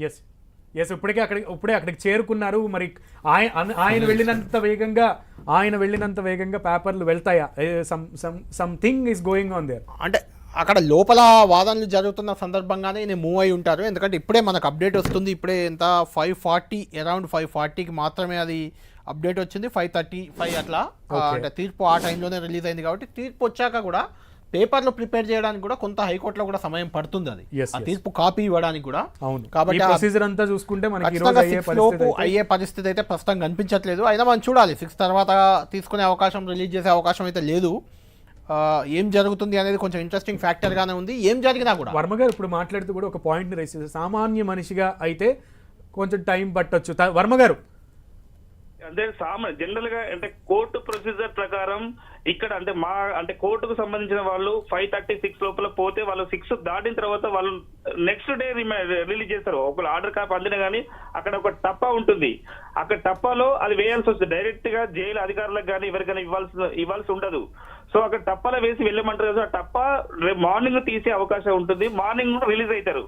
Yes yes ఇప్పుడే అక్కడికి చేరుకున్నారు. మరి ఆయన వెళ్ళినంత వేగంగా పేపర్లు వెళ్తాయా? Something is going on their. అంటే అక్కడ లోపల వాదనలు జరుగుతున్న సందర్భంగానే ఈయన మూవ్ అయి ఉంటారు. ఎందుకంటే ఇప్పుడే మనకు అప్డేట్ వస్తుంది. ఇప్పుడే ఎంత 5:40 అరౌండ్ 5:40కి మాత్రమే అది అప్డేట్ వచ్చింది. 5:35 అట్లా. అంటే తీర్పు ఆ టైంలోనే రిలీజ్ అయింది కాబట్టి తీర్పు వచ్చాక కూడా పేపర్లు ప్రిపేర్ చేయడానికి కూడా కొంత హైకోర్టులో కూడా సమయం పడుతుంది. అది ఆ తీర్పు కాపీ ఇవ్వడానికి కూడా. కాబట్టి ప్రొసీజర్ అంతా చూసుకుంటే లోపు అయ్యే పరిస్థితి అయితే ప్రస్తుతం కనిపించట్లేదు. అయినా మనం చూడాలి 6 తర్వాత తీసుకునే అవకాశం, రిలీజ్ చేసే అవకాశం అయితే లేదు. ఏం జరుగుతుంది అనేది కొంచెం ఇంట్రెస్టింగ్ ఫ్యాక్టర్ గానే ఉంది. ఏం జరిగినా కూడా వర్మ గారు ఇప్పుడు మాట్లాడుతూ కూడా ఒక పాయింట్ రైస్ చేశారు. సామాన్య మనిషిగా అయితే కొంచెం టైం పట్టొచ్చు. వర్మ గారు అంటే జనరల్ గా అంటే కోర్టు ప్రొసీజర్ ప్రకారం ఇక్కడ అంటే కోర్టుకు సంబంధించిన వాళ్ళు 5:36 లోపల పోతే వాళ్ళు 6 దాటిన తర్వాత వాళ్ళు నెక్స్ట్ డే రిలీజ్ చేస్తారు. ఒకళ్ళు ఆర్డర్ కాపీ అందిన కానీ అక్కడ ఒక టప్పా ఉంటుంది. అక్కడ టప్పాలో అది వేయాల్సి వస్తుంది. డైరెక్ట్ గా జైలు అధికారులకు కానీ ఎవరికైనా ఇవ్వాల్సి ఉండదు. సో అక్కడ టప్పాలో వేసి వెళ్ళమంటారు కదా, ఆ టప్పా రేపు మార్నింగ్ తీసే అవకాశం ఉంటుంది. మార్నింగ్ రిలీజ్ అవుతారు.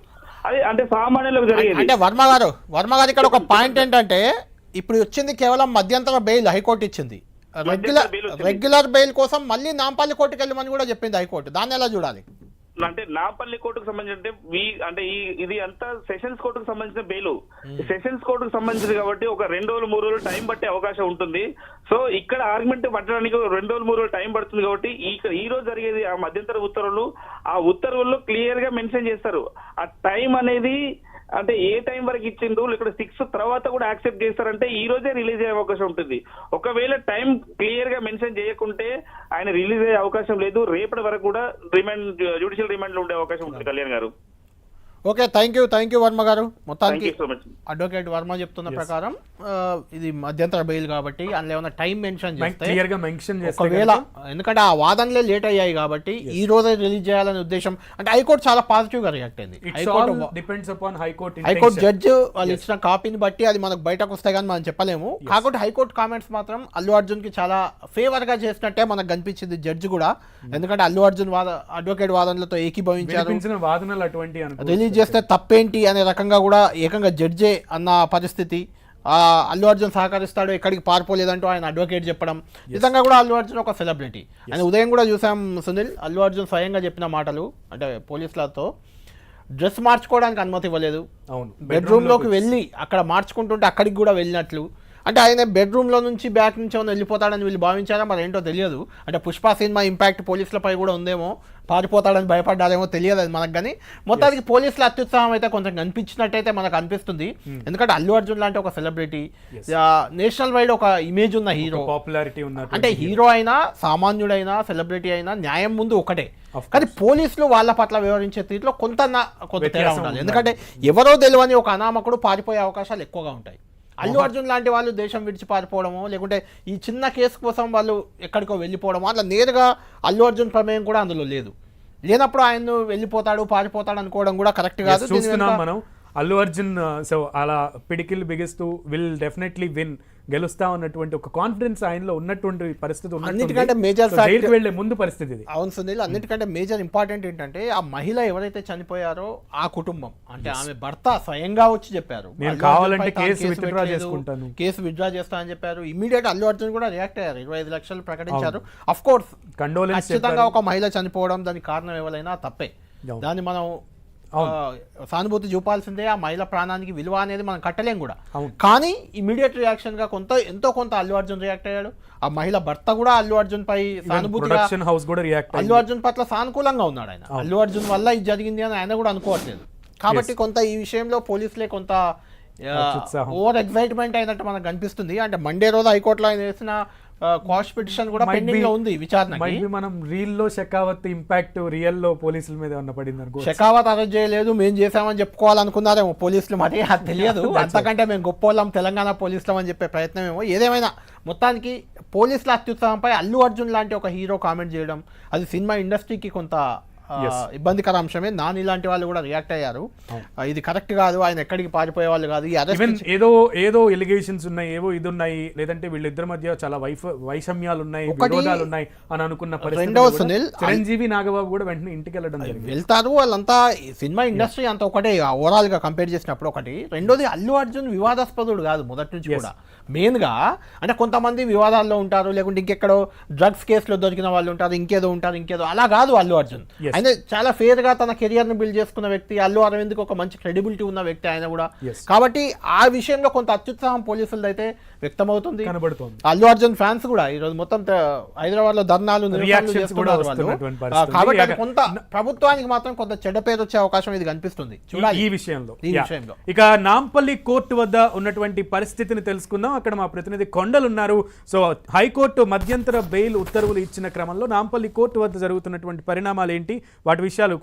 అది అంటే సామాన్యులకు జరిగేది. అంటే వర్మ గారు ఇక్కడ ఒక పాయింట్ ఏంటంటే ఇప్పుడు వచ్చింది కేవలం మధ్యంతర బెయిల్ హైకోర్టు ఇచ్చింది. రెగ్యులర్ బెయిల్ కోసం మళ్ళీ నాంపల్లి కోర్టుకు వెళ్ళమని కూడా చెప్పింది హైకోర్టు. దాన్ని ఎలా చూడాలి? అంటే నాంపల్లి కోర్టుకు సంబంధించి అంటే ఇది అంతా సెషన్స్ కోర్టుకు సంబంధించిన బెయిల్. సెషన్స్ కోర్టుకు సంబంధించింది కాబట్టి ఒక 2 రోజులు 3 రోజులు టైం పట్టే అవకాశం ఉంటుంది. సో ఇక్కడ ఆర్గ్యుమెంట్ పట్టడానికి 2 రోజులు 3 రోజులు టైం పడుతుంది. కాబట్టి ఈ రోజు జరిగేది ఆ మధ్యంతర ఉత్తర్వులు, ఆ ఉత్తర్వుల్లో క్లియర్ గా మెన్షన్ చేస్తారు. ఆ టైం అనేది అంటే ఏ టైం వరకు ఇచ్చిండ్రు, ఇక్కడ 6 తర్వాత కూడా యాక్సెప్ట్ చేస్తారంటే ఈ రోజే రిలీజ్ అయ్యే అవకాశం ఉంటుంది. ఒకవేళ టైం క్లియర్ గా మెన్షన్ చేయకుంటే ఆయన రిలీజ్ అయ్యే అవకాశం లేదు. రేపటి వరకు కూడా జ్యుడిషియల్ రిమాండ్ లో ఉండే అవకాశం ఉంటుంది. కళ్యాణ్ గారు ఓకే, థ్యాంక్ యూ వర్మ గారు. మొత్తానికి అడ్వకేట్ వర్మ చెప్తున్న ప్రకారం ఇది మధ్యంతర బెయిల్ కాబట్టి అందులో ఏమైనా టైం మెన్షన్ చేస్తే ఒకవేళ, ఎందుకంటే ఆ వాదనలే లేట్ అయ్యాయి కాబట్టి ఈ రోజే రిలీజ్ చేయాలనే ఉద్దేశం. అంటే హైకోర్టు చాలా పాజిటివ్ గా రియాక్ట్ అయింది. హైకోర్టు జడ్జి వాళ్ళు ఇచ్చిన కాపీని బట్టి అది మనకు బయటకు వస్తాయి కానీ మనం చెప్పలేము. కాకపోతే హైకోర్టు కామెంట్స్ మాత్రం అల్లు అర్జున్ కి చాలా ఫేవర్ గా చేసినట్టే మనకు కనిపించింది జడ్జి కూడా. ఎందుకంటే అల్లు అర్జున్ అడ్వకేట్ వాదనలతో ఏకీభవించారు. రిలీజ్ చేస్తే తప్పేంటి అనే రకంగా కూడా ఏకంగా జడ్జే అన్న పరిస్థితి. అల్లు అర్జున్ సహకరిస్తాడు, ఎక్కడికి పారిపోలేదంటూ ఆయన అడ్వకేట్ చెప్పడం. నిజంగా కూడా అల్లు అర్జున్ ఒక సెలబ్రిటీ. ఆయన ఉదయం కూడా చూసాం సునీల్, అల్లు అర్జున్ స్వయంగా చెప్పిన మాటలు. అంటే పోలీసులతో డ్రెస్ మార్చుకోవడానికి అనుమతి ఇవ్వలేదు, బెడ్రూమ్లోకి వెళ్ళి అక్కడ మార్చుకుంటుంటే అక్కడికి కూడా వెళ్ళినట్లు. అంటే ఆయన బెడ్రూమ్లో నుంచి బ్యాక్ నుంచి ఏమైనా వెళ్ళిపోతాడని వీళ్ళు భావించారా మరి ఏంటో తెలియదు. అంటే పుష్ప సినిమా ఇంపాక్ట్ పోలీసులపై కూడా ఉందేమో, పారిపోతాడని భయపడ్డారేమో తెలియదు అది మనకు. కానీ మొత్తానికి పోలీసుల అత్యుత్సాహం అయితే కొంచెం కనిపించినట్టయితే మనకు అనిపిస్తుంది. ఎందుకంటే అల్లు అర్జున్ లాంటి ఒక సెలబ్రిటీ, నేషనల్ వైడ్ ఒక ఇమేజ్ ఉన్న హీరో, పాపులారిటీ ఉన్న, అంటే హీరో అయినా సామాన్యుడైనా సెలబ్రిటీ అయినా న్యాయం ముందు ఒకటే. కానీ పోలీసులు వాళ్ళ పట్ల వ్యవహరించే తీరులో కొంత తేడా ఉండాలి. ఎందుకంటే ఎవరో తెలియని ఒక అనామకుడు పారిపోయే అవకాశాలు ఎక్కువగా ఉంటాయి. అల్లు అర్జున్ లాంటి వాళ్ళు దేశం విడిచి పారిపోవడమో, లేకుంటే ఈ చిన్న కేసు కోసం వాళ్ళు ఎక్కడికో వెళ్ళిపోవడమో, అట్లా నేరుగా అల్లు అర్జున్ ప్రమేయం కూడా అందులో లేనప్పుడు ఆయన వెళ్ళిపోతాడు పారిపోతాడు అనుకోవడం కూడా కరెక్ట్ కాదు. మనం అల్లు అర్జున్ సో అలా పిడికిల్ బిగిస్తూ విల్ డెఫినెట్లీ విన్, గెలుస్తా ఉన్నటువంటి ఒక కాన్ఫిడెన్స్ ఆయనలో ఉన్నటువంటి పరిస్థితి. అన్నిటికంటే మేజర్ వెళ్లే ముందు పరిస్థితి. అవును సునీల్, అన్నిటికంటే మేజర్ ఇంపార్టెంట్ ఏంటంటే ఆ మహిళ ఎవరైతే చనిపోయారో ఆ కుటుంబం, అంటే ఆమె భర్త స్వయంగా వచ్చి చెప్పారు కావాలంటే కేసు విత్డ్రా చేస్తా అని చెప్పారు. ఇమీడియట్ అల్లు అర్జున్ కూడా రియాక్ట్ అయ్యారు, 25 లక్షలు ప్రకటించారు. అఫ్ కోర్స్ ఖచ్చితంగా ఒక మహిళ చనిపోవడం దానికి కారణం ఎవరైనా తప్పే, దాన్ని మనం సానుభూతి చూపాల్సిందే. ఆ మహిళ ప్రాణానికి విలువ అనేది మనం కట్టలేం కూడా. కానీ ఇమీడియట్ రియాక్షన్ గా ఎంతో కొంత అల్లు అర్జున్ రియాక్ట్ అయ్యాడు. ఆ మహిళ భర్త కూడా అల్లు అర్జున్ పై సానుభూతిగా, అల్లు అర్జున్ పట్ల సానుకూలంగా ఉన్నాడు. ఆయన అల్లు అర్జున్ వల్ల ఇది జరిగింది అని ఆయన కూడా అనుకోవట్లేదు. కాబట్టి కొంత ఈ విషయంలో పోలీసులే కొంత ఓవర్ ఎక్సైట్మెంట్ అయినట్టు మనకు కనిపిస్తుంది. అంటే మండే రోజు హైకోర్టులో ఆయన వేసిన క్వాష్ పిటిషన్ కూడా పెండింగ్ లో ఉంది విచారణ. మనం రీల్ లో షెకావత్ ఇంపాక్ట్ రియల్ లో పోలీసుల మీద ఉన్న పడింది అనుకో. షెకావత్ అరెస్ట్ చేయలేదు, మేము చేసామని చెప్పుకోవాలనుకున్నారేమో పోలీసులు, మరి అది తెలియదు. అంతకంటే మేము గొప్ప వాళ్ళం తెలంగాణ పోలీసులం అని చెప్పే ప్రయత్నం ఏమో. ఏదేమైనా మొత్తానికి పోలీసుల అత్యుత్సాహంపై అల్లు అర్జున్ లాంటి ఒక హీరో కామెంట్ చేయడం, అది సినిమా ఇండస్ట్రీకి కొంత ఇబ్బందికర అంశమే. నాని ఇలాంటి వాళ్ళు కూడా రియాక్ట్ అయ్యారు. ఇది కరెక్ట్ కాదు, ఆయన ఎక్కడికి పారిపోయే వాళ్ళు కాదు, ఈ ఈవెన్ అరెస్ట్ ఏదో ఎలిగేషన్స్ ఉన్నాయి, ఏవో ఇది ఉన్నాయి, లేదంటే వీళ్ళిద్దరి మధ్య చాలా వైషమ్యాలు ఉన్నాయి, విరోధాలు ఉన్నాయి అని అనుకున్న రెండవ పరిస్థితి సునీల్ చిరంజీవి నాగబాబు కూడా వెంటనే ఇంటికి వెళ్ళడం జరిగింది. వెళ్తారు వాళ్ళంతా. ఈ సినిమా ఇండస్ట్రీ అంతా ఒకటే ఓవరాల్ గా కంపేర్ చేసినప్పుడు ఒకటి. రెండోది అల్లు అర్జున్ వివాదాస్పదుడు కాదు మొదటి నుంచి కూడా. మెయిన్ గా అంటే కొంతమంది వివాదాల్లో ఉంటారు, లేకుంటే ఇంకెక్కడో డ్రగ్స్ కేసులో దొరికిన వాళ్ళు ఉంటారు, ఇంకేదో అలా కాదు అల్లు అర్జున్. ఆయన చాలా ఫేర్ గా తన కెరియర్ ని బిల్డ్ చేసుకున్న వ్యక్తి. అల్లు అరవింద్కి ఒక మంచి క్రెడిబిలిటీ ఉన్న వ్యక్తి ఆయన కూడా. కాబట్టి ఆ విషయంలో కొంత అత్యుత్సాహం పోలీసులది అయితే వ్యక్తమవుతుంది, కనబడుతుంది. అల్లు అర్జున్ ఫ్యాన్స్ కూడా ఈ రోజు మొత్తం హైదరాబాద్ లో ధర్నాలు చేస్తున్నారు వాళ్ళు. కాబట్టి అది కొంత ప్రభుత్వానికి మాత్రం కొంత చెడ్డ పేరు వచ్చే అవకాశం ఇది కనిపిస్తుంది చూడాలి ఈ విషయంలో. ఇక నాంపల్లి కోర్టు వద్ద ఉన్నటువంటి పరిస్థితిని తెలుసుకుందాం. అక్కడ మా ప్రతినిధి కొండలు ఉన్నారు. సో హైకోర్టు మధ్యంతర బెయిల్ ఉత్తర్వులు ఇచ్చిన క్రమంలో నాంపల్లి కోర్టు వద్ద జరుగుతున్నటువంటి పరిణామాలు ఏంటి, వాటి విషయాలు